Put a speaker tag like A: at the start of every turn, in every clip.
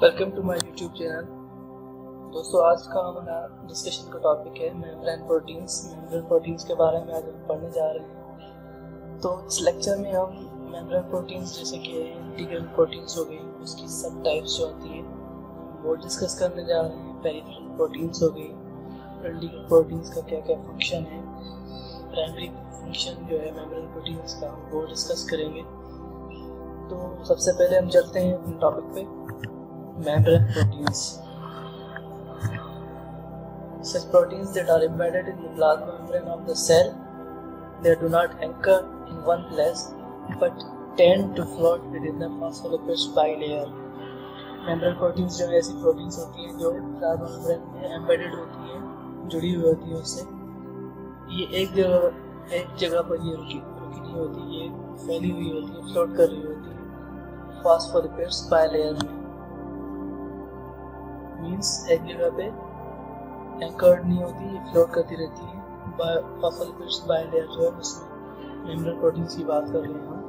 A: Welcome to my YouTube channel. दोस्तों, आज का हमारा डिस्कशन का टॉपिक है मेम्ब्रेन प्रोटीन्स। मेम्ब्रेन प्रोटीन्स के बारे में आज हम पढ़ने जा रहे हैं। तो इस लेक्चर में हम मेम्ब्रेन प्रोटीन्स जैसे कि इंटीग्रल प्रोटीन्स हो गई, उसकी सब टाइप्स जो होती है वो डिस्कस करने जा रहे हैं। पेरिफेरल प्रोटीन्स हो गई, इंटीग्रल प्रोटीन्स का क्या क्या फंक्शन है, प्राइमरी फंक्शन जो है मेम्ब्रेन प्रोटीन्स का वो डिस्कस करेंगे। तो सबसे पहले हम चलते हैं अपने टॉपिक पे, membrane proteins. Such proteins that are embedded in the plasma membrane of the cell, they do not anchor in one place but tend to float within the phospholipids bilayer. Membrane proteins जो ऐसी proteins होती हैं जो plasma membrane में embedded होती हैं, जुड़ी हुई होती है उससे। ये एक जगह पर ये रुकी नहीं होती, ये फैली हुई होती है, फ्लोट कर रही होती है phospholipids bilayer में। मीन्स एक जगह पे एंकर्ड नहीं होती, ये फ्लोट करती रहती है। फॉस्फोलिपिड्स बाइलेयर जो है उसमें मेम्ब्रेन प्रोटीन्स की बात कर रहे हैं हम।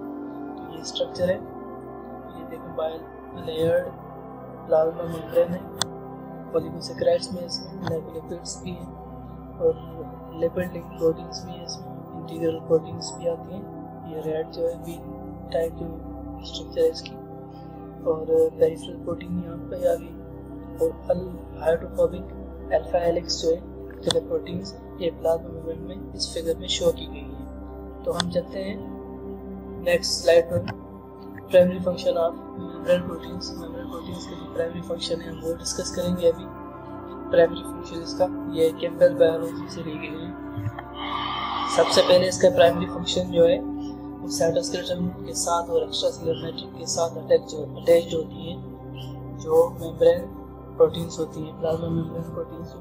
A: तो ये स्ट्रक्चर है, ये देखें बाइलेयर्ड प्लाज्मा मेम्ब्रेन है। पॉलीसेकेराइड्स में इसमें लिपिड्स भी हैं और लिपिड लिंक प्रोटीन्स भी है इसमें, इंटीग्रल प्रोटीन्स भी आती हैं। ये रेड जो है बी टाइप जो स्ट्रक्चर है इसकी। और पेरिफेरल प्रोटीन यहाँ पे आ गई और हाइड्रोफोबिक अल्फा हेलिक्स जो है प्रोटीन्स ये प्लाज्मा मेम्ब्रेन में इस फिगर में शो की गई है। तो हम चलते हैं नेक्स्ट स्लाइड पर। Primary function of membrane proteins. Membrane proteins का जो प्राइमरी फंक्शन है वो डिस्कस करेंगे अभी। प्राइमरी फंक्शन इसका ये कैम्पबेल बायोलॉजी से ली गई है। सबसे पहले इसका प्राइमरी फंक्शन जो है वो साइटोस्केलेटन के साथ और एक्स्ट्रासेलुलर मैट्रिक्स के साथ अटैच्ड होती है। जो मेम्ब्रेन प्रोटीन्स होती हैं, प्लाज्मा मेम्ब्रेन प्रोटीन्स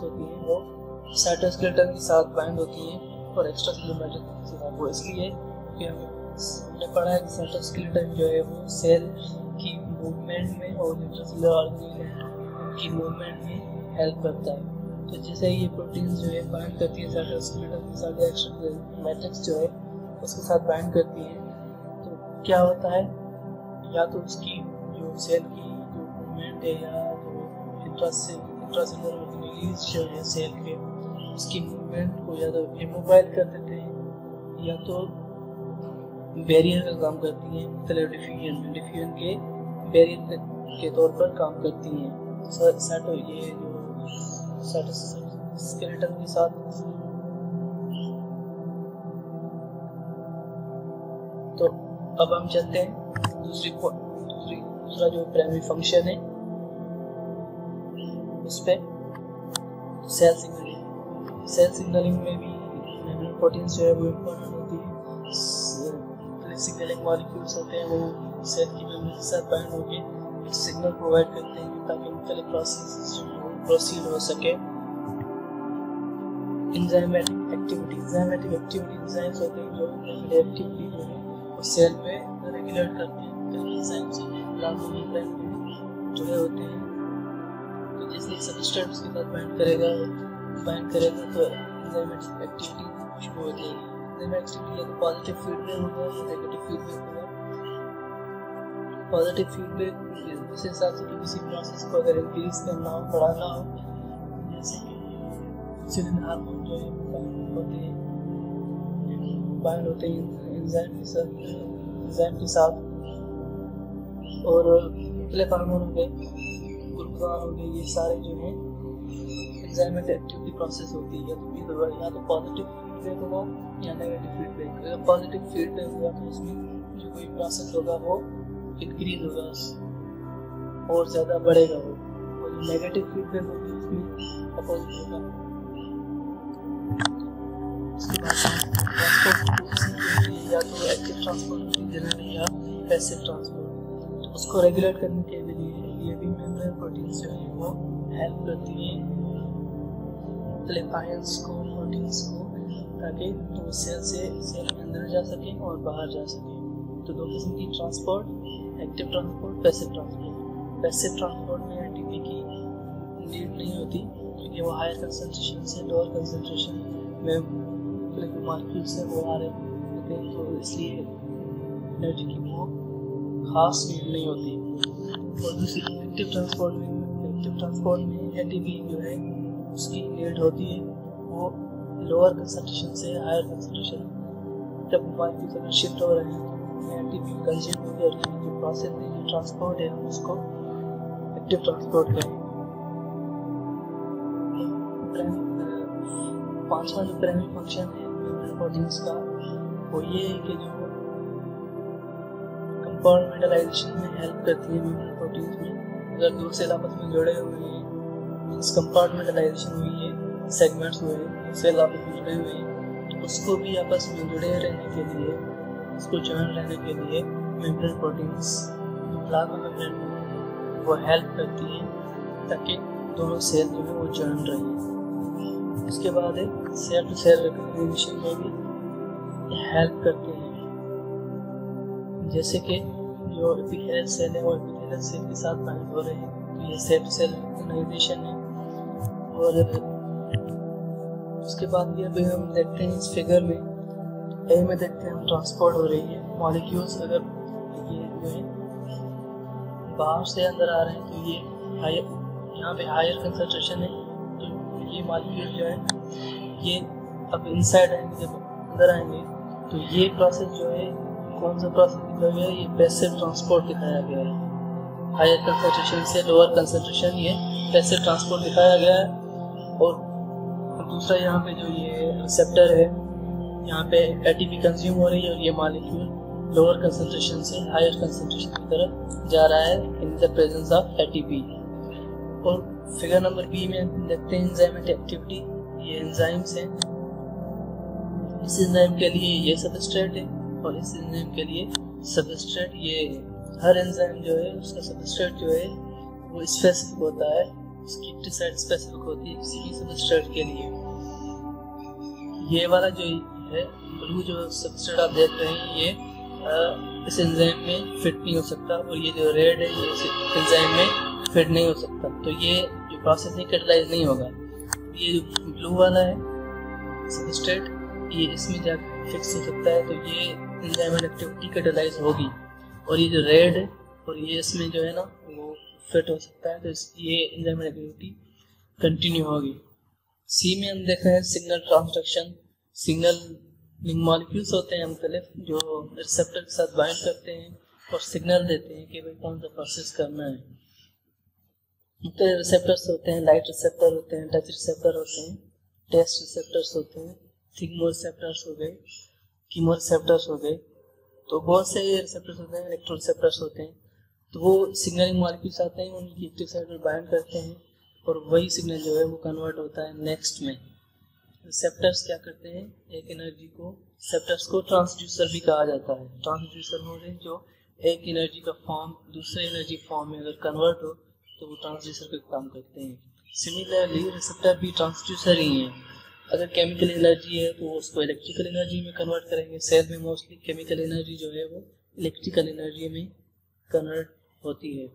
A: होती हैं, वो साइटोस्केलेटन के साथ बाइंड होती हैं और एक्स्ट्रासेलुलर मैट्रिक्स के साथ। वो इसलिए कि हमने पढ़ा है कि साइटोस्केलेटन जो है वो सेल की मूवमेंट में और इंट्रासेलुलर ऑर्गेनेल की मूवमेंट में हेल्प करता है। तो जैसे ये प्रोटीन्स जो है बाइंड करती है साइटोस्केलेटन के साथ, एक्स्ट्रासेलुलर मैट्रिक्स जो है उसके साथ बाइंड करती है, तो क्या होता है, या तो उसकी जो सेल की जो मूवमेंट है या इंट्रासेलुलर ऑर्गेनेल्स जो है सेल के, उसकी मूवमेंट को या तो इमोबाइल कर देते हैं या तो बैरियर का काम करती हैं, मतलब डिफ्यूजन के बैरियर के तौर पर काम करती हैं। ये जो साइटोस्केलेटन के साथ। तो अब हम चलते हैं दूसरा जो प्राइमरी फंक्शन है उस पे, सेल सिग्नलिंग। सेल सिग्नलिंग में भी मेम्ब्रेन प्रोटीन्स जो है वो इम्पोर्टेंट होती है। सिग्नलिंग मॉलिक्यूल्स होते हैं वो सेल की मेम्ब्रेन के साथ बाइंड होकर सिग्नल प्रोवाइड करते हैं ताकि मुख्तलिफ प्रोसेस जो प्रोसीड हो सके। एंजाइमेटिक एक्टिविटी एंजाइम्स होते हैं जो एक्टिविटी जो है वो सेल पे रेगुलेट करते हैं। एंजाइम्स प्लाज्मा मेम्ब्रेन में जुड़े होते हैं, तो जैसे सबस्ट्रेट उसके साथ बाइंड करेगा तो एंजाइमेटिक एक्टिविटी शुरू हो जाएगी। एंजाइमेटिक एक्टिविटी या तो पॉजिटिव फीडबैक होगा या नेगेटिव फीडबैक होगा। पॉजिटिव फीडबैक जिस हिसाब से किसी प्रोसेस को अगर इंक्रीज करना हो, बढ़ाना हो, जैसे कि इंसुलिन हार्मोन जो है बाइंड होते हैं एंजाइम के साथ और मुख्तलिफ हार्मोन हो गए, ग्लूकान हो गए, ये सारे जो है एंजाइमेटिक एक्टिविटी प्रोसेस होती है। या तो पॉजिटिव फीडबैक होगा या नेगेटिव फीडबैक। अगर पॉजिटिव फीडबैक होगा तो उसमें जो कोई प्रोसेस होगा वो इंक्रीज होगा और ज़्यादा बढ़ेगा वो, और नेगेटिव फीडबैक होगी उसमें अपोजिट होगा। उसके बाद या तो एक्टिव ट्रांसपोर्ट जनरली या पैसिव ट्रांसपोर्ट, उसको रेगुलेट करने के लिए ये भी मेम्ब्रेन प्रोटीन्स जो है वो हेल्प करती हैं आयंस को, प्रोटीन्स को, ताकि वो सेल के अंदर जा सके और बाहर जा सके। तो दो किस्म की transport, active transport, passive transport. Passive transport में एटीपी की नीड नहीं होती क्योंकि वो हायर कंसंट्रेशन से लोअर कंसंट्रेशन में मॉलिक्यूल से वो आ रहे होते हैं, तो इसलिए एनर्जी की वो खास नीड नहीं होती। और दूसरी एक्टिव ट्रांसपोर्ट में एटीपी जो है उसकी नीड होती है वो लोअर कंसंट्रेशन से हायर कंसंट्रेशन जब मॉलिक्यूल्स अगर शिफ्ट हो रहे हैं तो एटीपी कंज्यूम होगी और जो प्रोसेस है जो ट्रांसपोर्ट है हम उसको एक्टिव ट्रांसपोर्ट करेंगे। पांचवा जो प्राइमरी फंक्शन है मेम्ब्रेन प्रोटीन्स का वो ये है कि जो कंपार्टमेंटलाइजेशन में हेल्प करती है मेम्ब्रेन प्रोटीन्स में। अगर दो सेल आपस में जुड़े हुए हैं, इस कंपार्टमेंटलाइजेशन हुई है, सेगमेंट्स हुए हैं, सेल आपस में जुड़े हुए हैं, तो उसको भी आपस में जुड़े रहने के लिए, उसको जॉइन रहने के लिए मेम्ब्रेन प्रोटीन्स प्लाज्मा मेम्ब्रेन वो हेल्प करती है ताकि दोनों सेल जो है वो जॉइन रहे। उसके बाद है सेल टू सेल रिकॉग्निशन में भी हेल्प करते हैं, जैसे कि जो एपिथेलियल सेल है वो एपिथेलियल सेल के साथ बाइंड हो रहे हैं, तो ये सेल टू सेल रिकॉग्निशन है। और उसके बाद भी अभी हम देखते हैं इस फिगर में, ए में देखते हैं हम ट्रांसपोर्ट हो रही है मॉलिक्यूल्स। अगर ये जो है बाहर से अंदर आ रहे हैं तो ये हायर, यहाँ पे हायर कंसंट्रेशन है, तो ये मॉलिक्यूल जो है ये अब इनसाइड आएंगे, जब अंदर आएंगे तो ये प्रोसेस जो है कौन सा प्रोसेस दिखाया गया है, ये पैसिव ट्रांसपोर्ट दिखाया गया है। हायर कंसंट्रेशन से लोअर कंसंट्रेशन ये पैसिव ट्रांसपोर्ट दिखाया गया है। और दूसरा यहाँ पे जो ये रिसेप्टर है, यहाँ पे एटीपी कंज्यूम हो रही है और ये मॉलिक्यूल लोअर कंसंट्रेशन से हायर कंसंट्रेशन की तरफ जा रहा है in the presence of ATP. और फिगर नंबर बी में देखते हैं एंजाइमेटिक एक्टिविटी। ये एंजाइम्स हैं, इस एंजाइम के लिए ये सबस्ट्रेट है और इस एंजाइम के लिए सबस्ट्रेट ये है। हर एंजाइम जो है उसका सबस्ट्रेट जो है वो स्पेसिफिक होता है, उसकी एक्टिव साइट स्पेसिफिक होती है किसी भी सबस्ट्रेट के लिए। ये वाला जो है ब्लू जो सबस्ट्रेट आप देख रहे हैं ये इस एंजाइम में फिट नहीं हो सकता, और ये जो रेड है ये इस एंजाइम में फिट नहीं हो सकता, तो ये जो प्रोसेस है कैटलाइज नहीं होगा। ये जो ब्लू वाला है सबस्ट्रेट ये इसमें जाकर फिक्स हो सकता है, तो ये एंजाइम एक्टिविटी कैटलाइज होगी। और ये जो रेड है और ये इसमें जो है ना वो फिट हो सकता है, तो ये एंजाइम एक्टिविटी कंटिन्यू होगी। सी में हम देख रहे हैं सिग्नल ट्रांसडक्शन। सिग्नल मॉलिक्यूल्स होते हैं मुख्तलिफ जो रिसेप्टर के साथ बाइंड करते हैं और सिग्नल देते हैं कि भाई कौन सा प्रोसेस करना है। मुख्तलिफ रिसेप्टर्स होते हैं, लाइट रिसेप्टर होते हैं, टच रिसेप्टर होते हैं, टेस्ट रिसेप्टर्स होते हैं, थिग्मो रिसेप्टर्स हो गए, कीमो रिसेप्टर्स हो गए, तो बहुत से रिसेप्टर्स होते हैं, इलेक्ट्रो रिसेप्टर्स होते हैं। तो वो सिग्नलिंग मॉलिक्यूल्स आते हैं, उनकी एक्टिव साइट पर बाइंड करते हैं और वही सिग्नल जो है वो कन्वर्ट होता है नेक्स्ट में। रिसेप्टर्स क्या करते हैं, एक एनर्जी को, रिसेप्टर्स को ट्रांसड्यूसर भी कहा जाता है। ट्रांसड्यूसर हो रहे जो एक एनर्जी का फॉर्म दूसरे एनर्जी फॉर्म में अगर कन्वर्ट हो तो वो ट्रांसड्यूसर का काम करते हैं। सिमिलरली रिसेप्टर भी ट्रांसड्यूसर ही हैं। अगर केमिकल एनर्जी है तो उसको इलेक्ट्रिकल एनर्जी में कन्वर्ट करेंगे। सेल में मोस्टली केमिकल एनर्जी जो है वो इलेक्ट्रिकल एनर्जी में कन्वर्ट होती है।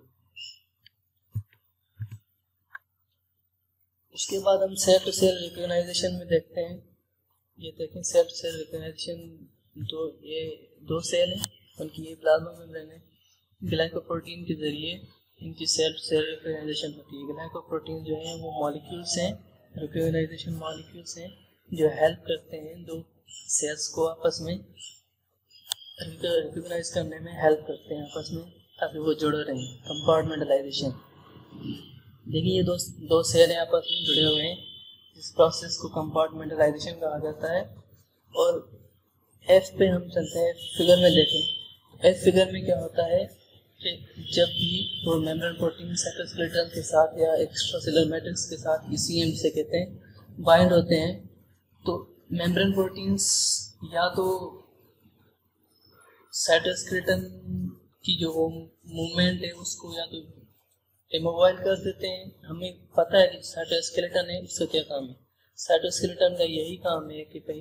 A: उसके बाद हम सेल टू सेल रिकॉग्नाइजेशन में देखते हैं। ये देखें सेल टू सेल रिकॉग्नाइजेशन, तो ये दो सेल हैं, उनकी ये प्लाज्मा मेम्ब्रेन है। ग्लाइकोप्रोटीन के जरिए इनकी सेल टू सेल रिकॉग्नाइजेशन होती है। ग्लाइकोप्रोटीन जो है वो मॉलिक्यूल्स हैं, रिकॉग्नाइजेशन मॉलिक्यूल्स हैं जो हेल्प करते हैं दो सेल्स को आपस में रिकॉग्नाइज करने में हेल्प करते हैं आपस में, ताकि वो जुड़े रहें। कंपार्टमेंटलाइजेशन, देखिए ये दो सेल हैं आपस में जुड़े हुए हैं, इस प्रोसेस को कंपार्टमेंटलाइजेशन कहा जाता है। और एफ पे हम चलते हैं, फिगर में देखें। एफ फिगर में क्या होता है कि जब भी वो मेम्ब्रेन प्रोटीन साइटोस्केलेटन के साथ या एक्स्ट्रासेलुलर मैट्रिक्स के साथ ECM से कहते हैं बाइंड होते हैं, तो मेम्ब्रेन प्रोटीन्स या तो साइटोस्केलेटन की जो मूवमेंट है उसको या तो इमोबाइल कर देते हैं। हमें पता है कि साइटोस्केलेटन है, उसका क्या काम है। साइटोस्केलेटन का यही काम है कि भाई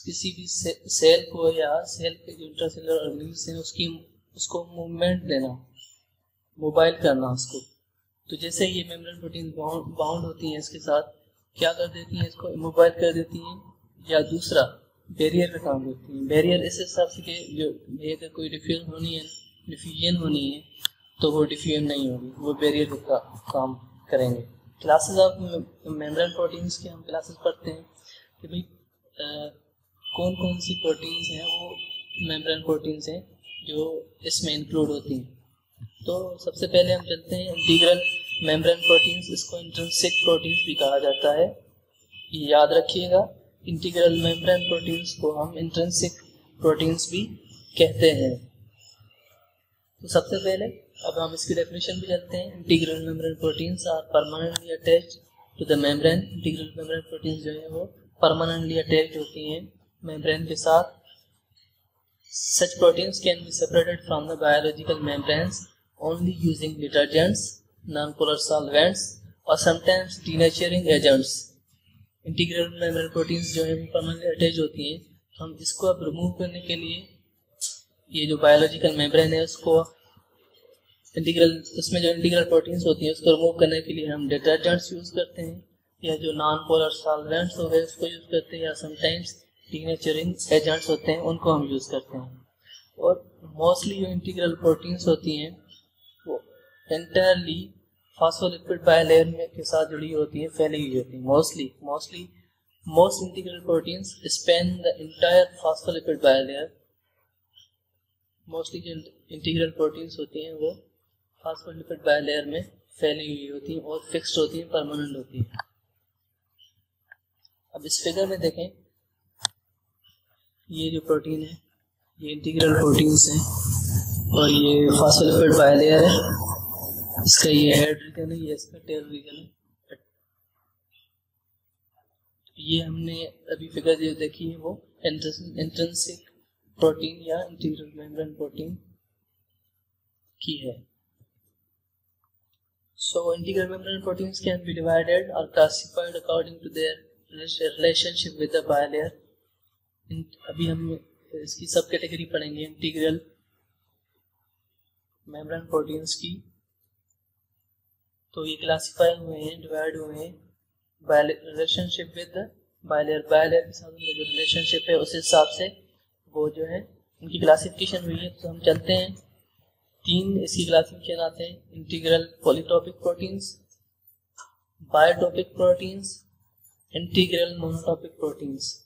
A: किसी भी सेल को या सेल के जो इंट्रासेलुलर ऑर्गेनेल्स हैं उसको मूवमेंट देना, मोबाइल करना उसको। तो जैसे ये मेम्ब्रेन प्रोटीन बाउंड होती हैं इसके साथ, क्या कर देती हैं, इसको इमोबाइल कर देती हैं, या दूसरा बैरियर का काम करती हैं। बैरियर इस हिसाब से कि जो अगर कोई डिफ्यूजन होनी है तो वो डिफ्यूजन नहीं होगी, वो बैरियर का काम करेंगे। क्लासेस ऑफ मेम्ब्रेन प्रोटीन्स के हम क्लासेस पढ़ते हैं कि भाई कौन कौन सी प्रोटीन्स हैं वो मेम्ब्रेन प्रोटीन्स हैं जो इसमें इंक्लूड होती हैं। तो सबसे पहले हम चलते हैं इंटीग्रल मेम्ब्रेन प्रोटीन्स, इसको इंट्रिंसिक प्रोटीन्स भी कहा जाता है, ये याद रखिएगा। इंटीग्रल मेम्ब्रेन प्रोटीन्स को हम इंट्रिंसिक प्रोटीन्स भी कहते हैं। तो सबसे पहले अब हम इसकी डेफिनेशन भी चलते हैं। Integral membrane proteins are permanently attached to the membrane. Integral membrane proteins जो है वो परमानेंटली अटैच्ड होती हैं मेम्ब्रेन के साथ। Such proteins can be separated from the biological membranes only using detergents, non-polar solvents और sometimes denaturing agents। Integral membrane proteins जो है वो परमानेंटली अटैच होती हैं। हम इसको अब रिमूव करने के लिए ये जो बायोलॉजिकल मेम्ब्रेन है उसको उसमें जो इंटीग्रल प्रोटीन्स होती हैं उसको रिमूव करने के लिए हम डिटर्जेंट्स यूज करते हैं, या जो नॉन पोलर सॉल्वेंट्स हो गए उसको यूज करते हैं, या समटाइम्स डीनेचरिंग एजेंट्स होते हैं उनको हम यूज करते हैं। और मोस्टली जो इंटीग्रल प्रोटीन्स होती हैं वो एंटायरली फॉस्फोलिपिड बायलेयर में के साथ जुड़ी होती है, फैली हुई होती है। Most integral proteins Spain the entire phospholipid bilayer. Mostly जो इंटीग्रल प्रोटीन्स होती हैं वो फॉस्फोलिपिड बायलेयर में फैली हुई होती हैं और फिक्स्ड होती हैं, परमानेंट होती हैं। अब इस फिगर में देखें, ये जो प्रोटीन है ये इंटीग्रल प्रोटीन्स हैं और ये फॉस्फोलिपिड बायलेयर है, इसका ये हेड रीजन है, ये इसका टेल रीजन है। ये हमने अभी फिगर जो देखी है वो इंट्रिंसिक प्रोटीन या इंटीग्रल मेम्ब्रेन प्रोटीन की है। So integral membrane proteins can be divided और classified according to their relationship with the bilayer. अभी हम इसकी सब कैटेगरी पढ़ेंगे इंटीग्रल मेम्ब्रेन प्रोटीन्स की। तो ये क्लासिफाई हुए हैं, डिवाइड हुए हैं रिलेशनशिप विद बायलेयर के साथ उनका जो रिलेशनशिप है उस हिसाब से वो जो है उनकी क्लासिफिकेशन हुई है। तो हम चलते हैं, 3 इसकी क्लासिफिकेशन आते हैं, integral polytopic proteins, bitopic proteins, integral monotopic proteins.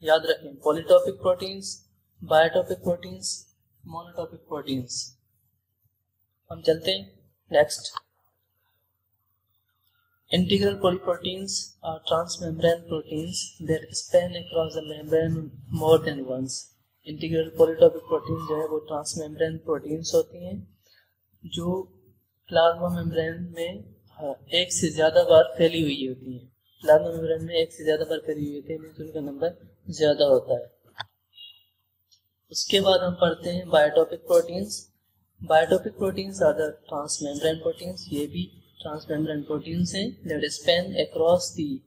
A: याद रखें, polytopic proteins, bitopic proteins, monotopic proteins. हम चलते हैं next. Integral polyproteins are transmembrane proteins that span across the membrane more than once. Integral polytopic protein जो है वो transmembrane proteins होती हैं जो प्लाज्मा मेम्ब्रेन में एक से ज़्यादा बार फैली हुई होती हैं। प्लाज्मा मेम्ब्रेन में एक से ज़्यादा बार फैली हुई होती है तो उनका नंबर ज़्यादा होता है। उसके बाद हम पढ़ते हैं bitopic proteins. Bitopic proteins are the transmembrane proteins, ये भी ट्रांसमेम्ब्रेन प्रोटीन्स हैं that span across the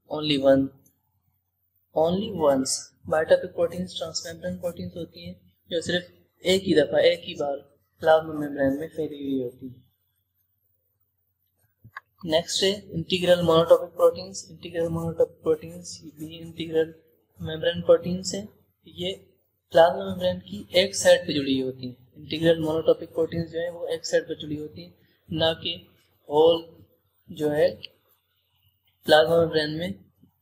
A: only once. Bitopic proteins transmembrane proteins होती हैं जो सिर्फ एक ही बार प्लाज्मा मेम्ब्रेन में फैली हुई होती है। नेक्स्ट है integral monotopic proteins. Integral monotopic proteins भी इंटीग्रल मेम्ब्रेन प्रोटीन्स हैं, ये प्लाज्मा मेम्ब्रेन की एक साइड पे जुड़ी होती हैं। इंटीग्रल मोनोटॉपिक प्रोटीन्स जो है वो एक साइड पे जुड़ी होती हैं, ना कि होल जो है प्लाज्मा मेम्ब्रेन में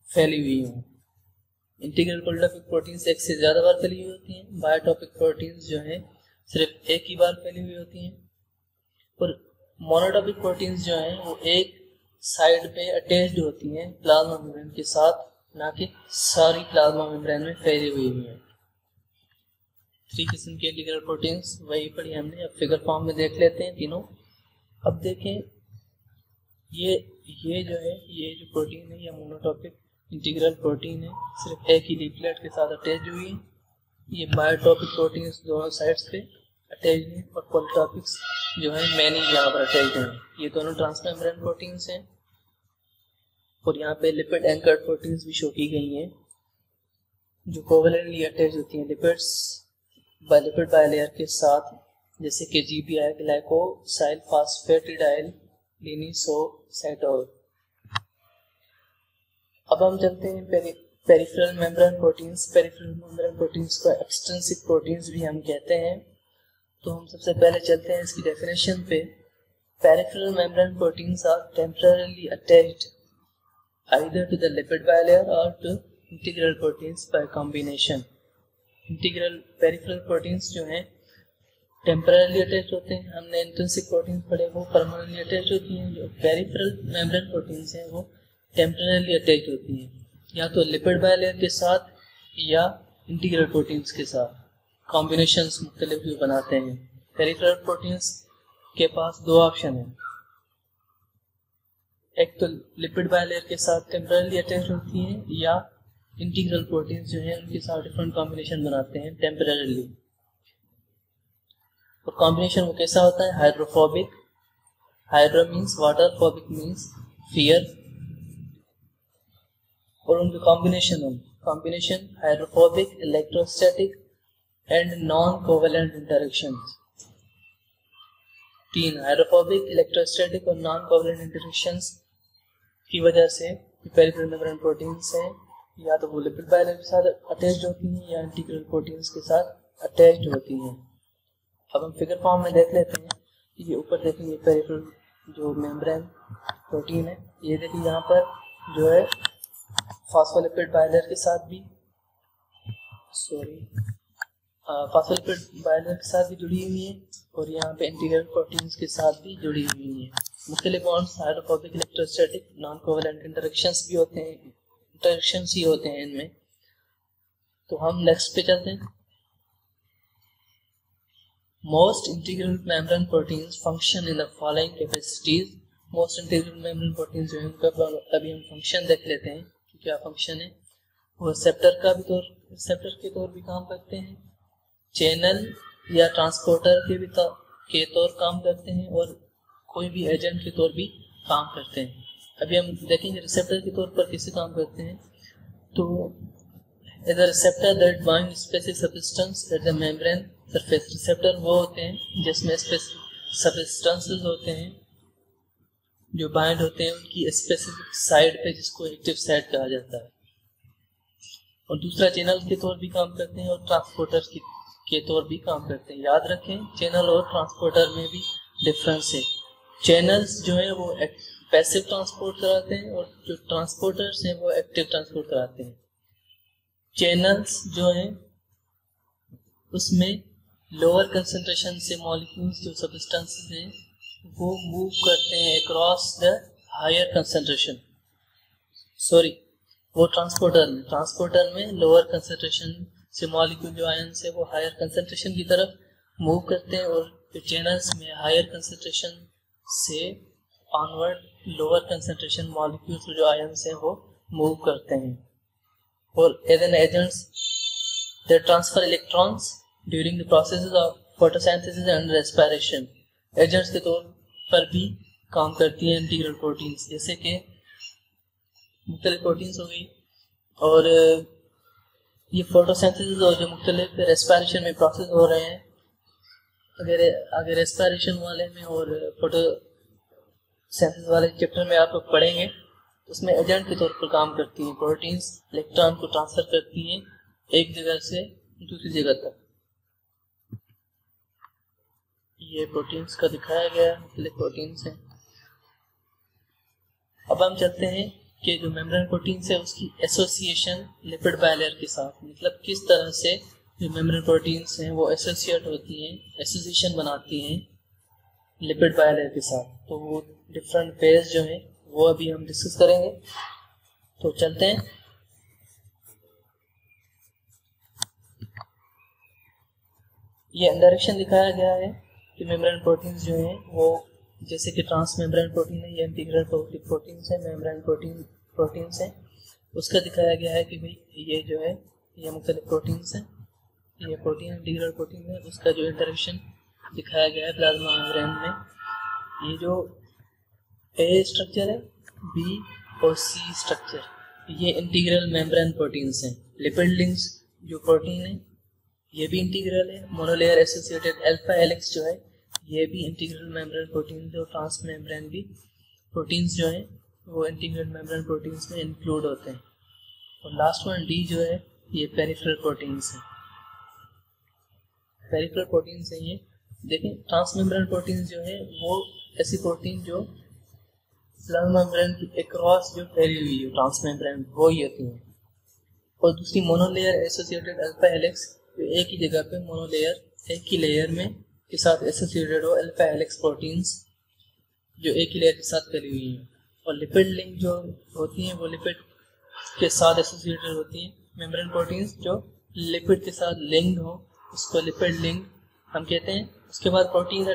A: फैली हुई हो। इंटीग्रल पॉलीटॉपिक प्रोटीन्स एक से ज़्यादा बार फैली हुई होती हैं। बायोटॉपिक प्रोटीन्स जो है सिर्फ एक ही बार फैली हुई होती हैं। और मोनोटॉपिक प्रोटीन्स जो हैं वो एक साइड पे अटैच्ड होती हैं प्लाज्मा मेम्ब्रेन के साथ, ना कि सारी प्लाज्मा मेम्ब्रेन में फैली हुई है। 3 किस्म के इंटीग्रल प्रोटीन्स वही पढ़ी हमने, अब फिगर फॉर्म में देख लेते हैं तीनों। अब देखें ये जो प्रोटीन है, ये मोनोटॉपिक इंटीग्रल प्रोटीन है, सिर्फ एक ही लीफलेट के साथ अटैच हुई है। ये बायोटॉपिक प्रोटीन्स दोनों साइड्स पे अटैच हैं और पॉलीटॉपिक्स जो है मैनी यहाँ पर अटैच हैं। ये दोनों ट्रांसमेम्ब्रेन प्रोटीन्स हैं और यहाँ पे लिपिड एंकर्ड प्रोटीन्स भी शो की गई हैं जो कोवेलेंटली अटैच होती हैं लिपिड बायलेयर के साथ, जैसे कि GPI ग्लाइकोसाइल फॉस्फेटिडाइल लिनिसोसाइटोल। अब हम चलते हैं peripheral membrane proteins. Peripheral membrane proteins को एक्सट्रिंसिक प्रोटीन्स भी हम कहते हैं। तो हम सबसे पहले चलते हैं इसकी डेफिनेशन पे। Peripheral membrane proteins are temporarily attached either to the lipid bilayer or to integral proteins by combination। Integral peripheral proteins जो हैं टेम्पररीली अटैच होते हैं, हमने इंट्रिंसिक प्रोटीन्स पढ़े वो परमानेंटली अटैच होती हैं। जो पेरिफेरल मेम्ब्रेन प्रोटीन्स हैं वो टेम्पररीली अटैच होती हैं, या तो लिपिड बायलेयर के साथ या इंटीग्रल प्रोटीन्स के साथ कॉम्बिनेशंस मुख्तलिफ जो बनाते हैं। पेरिफेरल प्रोटीन्स के पास दो ऑप्शन हैं, एक तो लिपिड बायलेयर के साथ टेम्पररीली अटैच होती हैं या इंटीग्रल प्रोटीन्स जो हैं उनके साथ डिफरेंट कॉम्बिनेशन बनाते हैं टेम्पररीली। और कॉम्बिनेशन वो कैसा होता है? Hydrophobic, hydro means water, phobic means fear, और उनके combination hydrophobic, electrostatic and non covalent interactions. 3 hydrophobic, electrostatic और नॉन कोवेलेंट इंटरेक्शंस की वजह से पेरिफेरल मेम्ब्रेन प्रोटीन्स हैं या तो वो लिपिड बायलेयर के साथ अटैच्ड होती हैं या इंटीग्रल प्रोटीन्स के साथ अटैच्ड होती हैं। अब हम फिगर फॉर्म में देख लेते हैं। ये ऊपर देखेंगे पेरिफेरल जो मेम्ब्रेन प्रोटीन है, ये देखिए यहाँ पर जो है फॉस्फोलिपिड बायलेयर के साथ भी फॉस्फोलिपिड बायलेयर के साथ भी जुड़ी हुई है और यहाँ पे इंटीग्रल प्रोटीन्स के साथ भी जुड़ी हुई है। मुख्तलिफ bonds hydrophobic, electrostatic, non covalent interactions भी होते हैं, इंटरेक्शंस ही होते हैं इनमें। तो हम नेक्स्ट पे चलते हैं। Most integral membrane proteins function in the following capacities. Most integral membrane proteins जो है उनका अभी हम फंक्शन देख लेते हैं कि क्या फंक्शन है। वो रिसेप्टर के तौर भी काम करते हैं, चैनल या ट्रांसपोर्टर के तौर काम करते हैं और कोई भी एजेंट के तौर भी काम करते हैं। अभी हम देखेंगे रिसेप्टर के तौर पर कैसे काम करते हैं। तो as a receptor that bind specific substance at the membrane surface. Receptor वो होते हैं जिसमें स्पेसिफिक सब्सटेंसेस होते हैं जो बाइंड होते हैं उनकी स्पेसिफिक साइड पे, जिसको एक्टिव साइड कहा जाता है। और दूसरा चैनल के तौर भी काम करते हैं और ट्रांसपोर्टर के तौर भी काम करते हैं। याद रखें चैनल और ट्रांसपोर्टर में भी डिफरेंस है। चैनल्स जो है वो पैसिव ट्रांसपोर्ट कराते हैं और जो ट्रांसपोर्टर्स हैं वो एक्टिव ट्रांसपोर्ट कराते हैं। चैनल्स जो हैं उसमें लोअर कंसंट्रेशन से मॉलिक्यूल्स जो सब्सटेंसेस हैं वो मूव करते हैं अक्रॉस द हायर कंसंट्रेशन। वो ट्रांसपोर्टर में लोअर कंसंट्रेशन से मॉलिक्यूल जो आयन्स है वो हायर कंसंट्रेशन की तरफ मूव करते हैं और चैनल्स में हायर कंसंट्रेशन से ऑनवर्ड लोअर कंसंट्रेशन मॉलिक्यूल्स जो आयन्स हैं वो मूव करते हैं। और agents they transfer electrons during the processes of photosynthesis and respiration. Agents के तौर पर भी काम करती हैं इंटीग्रल प्रोटीन्स, जैसे कि मुख्तलिफ प्रोटीन्स हो गई और ये फोटोसिंथेसिस और जो मुख्तलिफ रेस्पिरेशन में प्रोसेस हो रहे हैं। अगर रेस्पिरेशन वाले में और फोटोसिंथेसिस वाले चैप्टर में आप लोग पढ़ेंगे तो उसमें एजेंट के तौर पर काम करती हैं। प्रोटीन्स इलेक्ट्रॉन को ट्रांसफर करती हैं एक जगह से दूसरी जगह तक। ये प्रोटीन्स का दिखाया गया मुख्तलिफ प्रोटीन्स हैं। अब हम चलते हैं कि जो मेम्ब्रेन प्रोटीन्स है उसकी एसोसिएशन लिपिड बायलेयर के साथ, मतलब किस तरह से जो मेम्ब्रेन प्रोटीन्स हैं वो एसोसिएट होती हैं, एसोसिएशन बनाती हैं लिपिड बायलेयर के साथ। तो वो डिफरेंट फेज जो हैं वो अभी हम डिस्कस करेंगे। तो चलते हैं। ये डायरेक्शन दिखाया गया है कि मेम्ब्रेन प्रोटीन्स जो हैं वो जैसे कि ट्रांस मेम्ब्रेन प्रोटीन है या इंटीग्रल प्रोटीन्स है, मेम्ब्रेन प्रोटीन्स है, उसका दिखाया गया है कि भाई ये जो है ये मुख्तलिफ प्रोटीन्स हैं, ये प्रोटीन इंटीग्रल प्रोटीन है, उसका जो इंटरेक्शन दिखाया गया है प्लाज्मा मेम्ब्रेन में। ये जो ए स्ट्रक्चर है, बी और सी स्ट्रक्चर, ये इंटीग्रल मेम्ब्रेन प्रोटीन्स हैं। लिपिड लिंक्स जो प्रोटीन है ये भी इंटीग्रल है। मोनोलेयर एसोसिएटेड अल्फा हेलिक्स जो है ये भी इंटीग्रल मेम्ब्रेन प्रोटीन है। और ट्रांस मेम्ब्रेन भी प्रोटीन्स जो हैं वो इंटीग्रल मेम्ब्रेन प्रोटीन्स में इंक्लूड होते हैं। और लास्ट वन डी जो है ये पेरिफेरल प्रोटीन्स है। पेरिफेरल प्रोटीन्स हैं ये देखें ट्रांसमेम्ब्रेन प्रोटीन जो है वो ऐसी प्रोटीन जो प्लाज्मा मेम्ब्रेन के अक्रॉस जो फैली हुई है ट्रांसमेम्ब्रेन वो ही होती है। और दूसरी मोनोलेयर एसोसिएटेड अल्फा हेलिक्स, जो एक ही जगह पे मोनोलेयर एक ही लेयर में के साथ एसोसिएटेड हो अल्फा हेलिक्स प्रोटीन्स जो एक ही लेयर के साथ फैली हुई है। और लिपिड लिंक जो होती हैं वो लिपिड के साथ एसोसिएटेड होती हैं। मेम्ब्रेन प्रोटीन्स जो लिपिड के साथ लिंक्ड हो उसको लिपिड लिंक हम कहते हैं। उसके बाद प्रोटीन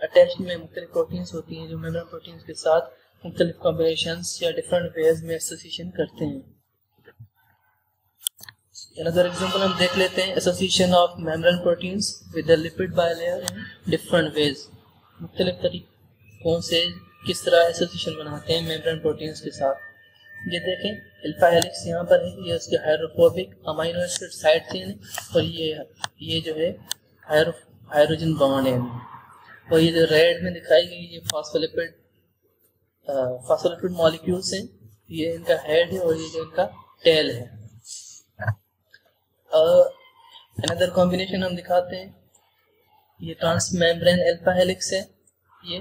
A: अटैच्ड में मुख्तलिफ प्रोटीन्स होती हैं जो मेम्ब्रेन प्रोटीन्स के साथ मुख्तलिफ कॉम्बिनेशंस या डिफरेंट वेज में एसोसिएशन करते हैं। अनदर एग्जांपल हम देख लेते हैं, association of membrane proteins with the lipid bilayer in different ways. मुख्तलिफ तरीकों से किस तरह एसोसिएशन बनाते हैं मेम्ब्रेन प्रोटीन्स के साथ। ये देखें अल्फा हेलिक्स यहाँ पर है, ये उसके hydrophobic amino acid side chain है और ये जो है हाइड्रोजन बॉन्ड है। और ये जो रेड में दिखाई गई ये फॉस्फोलिपिड मॉलिक्यूल्स हैं, ये इनका हेड है और ये जो इनका टेल है। अनदर कॉम्बिनेशन हम दिखाते हैं, ये ट्रांसमेम्ब्रेन अल्फा हेलिक्स है, ये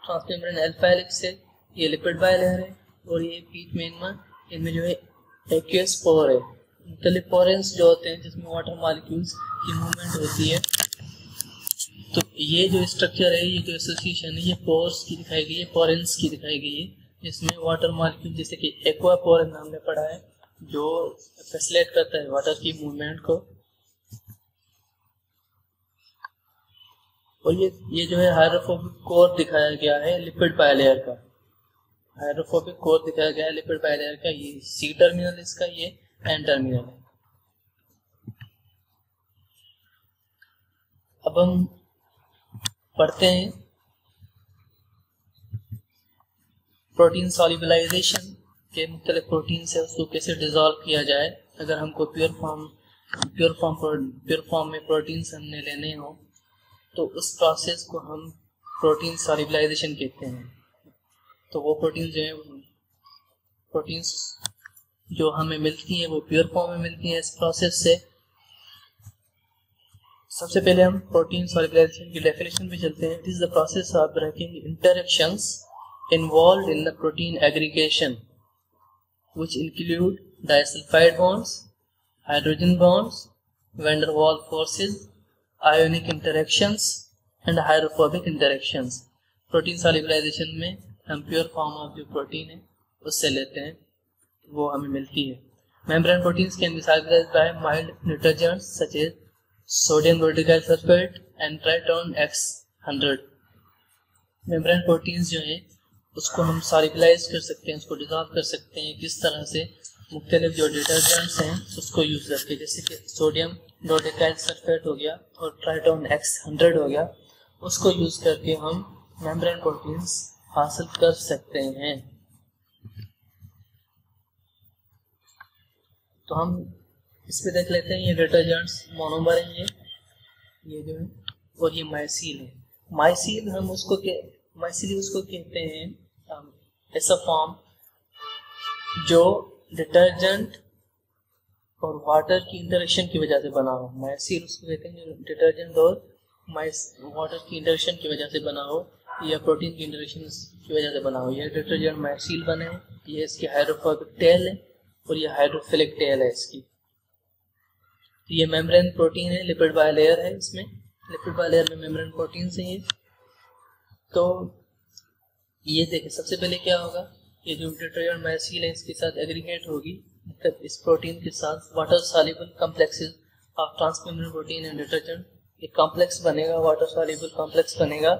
A: ट्रांसमेम्ब्रेन अल्फा हेलिक्स है, ये लिपिड बायलेयर है और ये बीच में इनमें जो है एक्वियस पोर है। मुख्तलिफ पोरेंस जो होते हैं जिसमें वाटर मॉलिक्यूल्स की मूवमेंट होती है। तो ये जो स्ट्रक्चर है, ये जो एसोसिएशन है, ये पोर्स की दिखाई गई है, पोरेंस की दिखाई गई है, जिसमें वाटर मॉलिक्यूल जैसे कि एक्वा पोरेन हमने पढ़ा है जो फैसिलिटेट करता है वाटर की मूवमेंट को। और ये जो है हाइड्रोफोबिक कोर दिखाया गया है लिपिड बायलेयर का, हाइड्रोफोबिक कोर दिखाया गया है लिपिड बायलेयर का। ये सी टर्मिनल इसका, ये एन टर्मिनल है। अब हम पढ़ते हैं प्रोटीन सॉल्युबलाइजेशन के मुख्तलिफ प्रोटीन से उसको कैसे डिसॉल्व किया जाए। अगर हमको प्योर फॉर्म में प्रोटीन्स हमने लेने हो तो उस प्रोसेस को हम प्रोटीन सॉल्युबलाइजेशन कहते हैं। तो वो प्रोटीन जो है प्रोटीन्स जो हमें मिलती हैं वो प्योर फॉर्म में मिलती हैं इस प्रोसेस से। सबसे पहले हम प्रोटीन सॉल्युबलाइजेशन की डेफिनेशन पे चलते हैं। It is the process of breaking interactions involved in the protein aggregation which include disulfide bonds, hydrogen bonds, van der Waals forces, ionic interactions and hydrophobic interactions। Protein solubilization में हम pure form of जो protein है उससे लेते हैं, वो हमें मिलती है। Membrane proteins can be solubilized by mild detergents such as sodium बोरोडिकाइल sulphate and Triton X100। Membrane proteins जो है उसको हम सॉल्युबलाइज कर सकते हैं, उसको डिसॉल्व कर सकते हैं। किस तरह से? मुख्तलिफ जो डिटर्जेंट्स हैं उसको यूज करके, जैसे कि सोडियम बोरोडिकाइल सल्फेट हो गया और ट्राइटोन X100 हो गया, उसको यूज करके हम मेम्ब्रेन प्रोटीन्स हासिल कर सकते हैं। तो हम इस पे देख लेते हैं, ये डिटर्जेंट्स मोनोमर हैं, ये जो है, और ये माइसिल है। माइसिल उसको कहते हैं ऐसा फॉर्म जो डिटर्जेंट और वाटर की इंटरेक्शन की वजह से बना हो। माइसिल उसको कहते हैं जो डिटर्जेंट और वाटर की इंटरेक्शन की वजह से बना हो या प्रोटीन की इंटरेक्शन की वजह से बना हो। यह डिटर्जेंट माइसिल बने हैं, ये इसकी हाइड्रोफोबिक टेल है और ये हाइड्रोफिलिक टेल है इसकी। ये मेम्ब्रेन प्रोटीन है, लिपिड बायलेयर है, इसमें लिपिड बायलेयर में मेम्ब्रेन प्रोटीन से है। तो ये देखें, सबसे पहले क्या होगा, ये जो डिटर्जेंट माइसिल है इसके साथ एग्रीगेट होगी, मतलब इस प्रोटीन के साथ water soluble complexes of transmembrane protein and detergent, ये कॉम्प्लेक्स बनेगा, वाटर सॉल्युबल कॉम्प्लेक्स बनेगा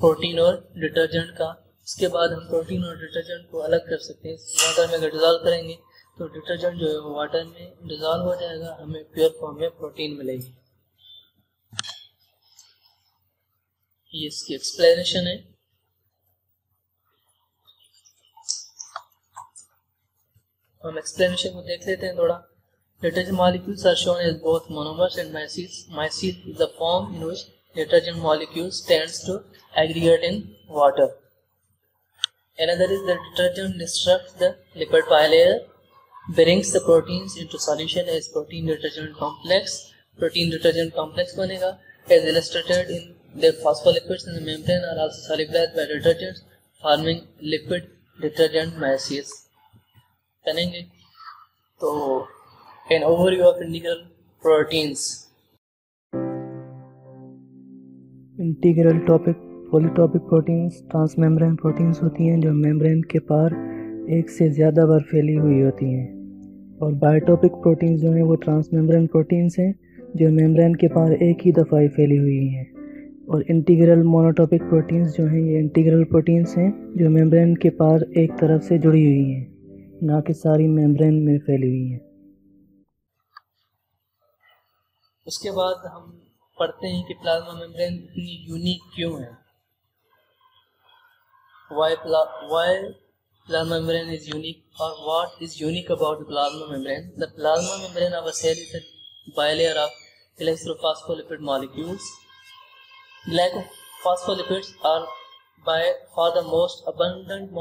A: प्रोटीन और डिटर्जेंट का। उसके बाद हम प्रोटीन और डिटर्जेंट को अलग कर सकते हैं। वाटर में अगर डिजॉल्व करेंगे तो डिटर्जेंट जो है वो वाटर में डिजॉल्व हो जाएगा, हमें प्योर फॉर्म में प्रोटीन मिलेगी। ये इसकी एक्सप्लेनेशन है। हम एक्सप्लेनेशन को देख लेते हैं थोड़ा। Detergent molecules are shown as both monomers and micelles. Micelle is the form in which detergent molecules tends to aggregate in water. Another is the detergent disrupts the lipid bilayer, brings the proteins into solution as protein detergent complex, protein detergent complex बनेगा। As illustrated in there phospholipids in the membrane are also solubilized by detergents forming lipid detergent micelles करेंगे। तो an overview of integral proteins.
B: Integral topic polytopic proteins transmembrane proteins होती हैं जो membrane के पार एक से ज़्यादा बार फैली हुई होती हैं, और बायोटॉपिक प्रोटीन्स जो हैं वो ट्रांसमेम्ब्रेन प्रोटीन्स हैं जो मेम्ब्रेन के पार एक ही दफ़ा फैली हुई हैं। और इंटीग्रल मोनोटॉपिक प्रोटीन्स जो हैं ये इंटीग्रल प्रोटीन्स हैं जो मेम्ब्रेन के पार एक तरफ से जुड़ी हुई हैं, ना कि सारी मेम्ब्रेन में फैली हुई हैं।
A: उसके बाद हम पढ़ते हैं कि प्लाज्मा मेम्ब्रेन इतनी यूनिक क्यों है। Why plasma membrane is unique, or what is unique about the plasma membrane? The plasma membrane of a cell is a bilayer of electrophospholipid molecules. The lack of phospholipids are by far the most abundant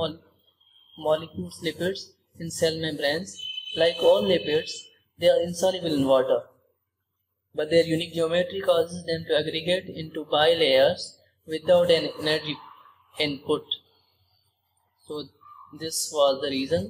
A: molecules lipids in cell membranes. Like all lipids, they are insoluble in water, but their unique geometry causes them to aggregate into bilayers without an energy input. So this was the reason.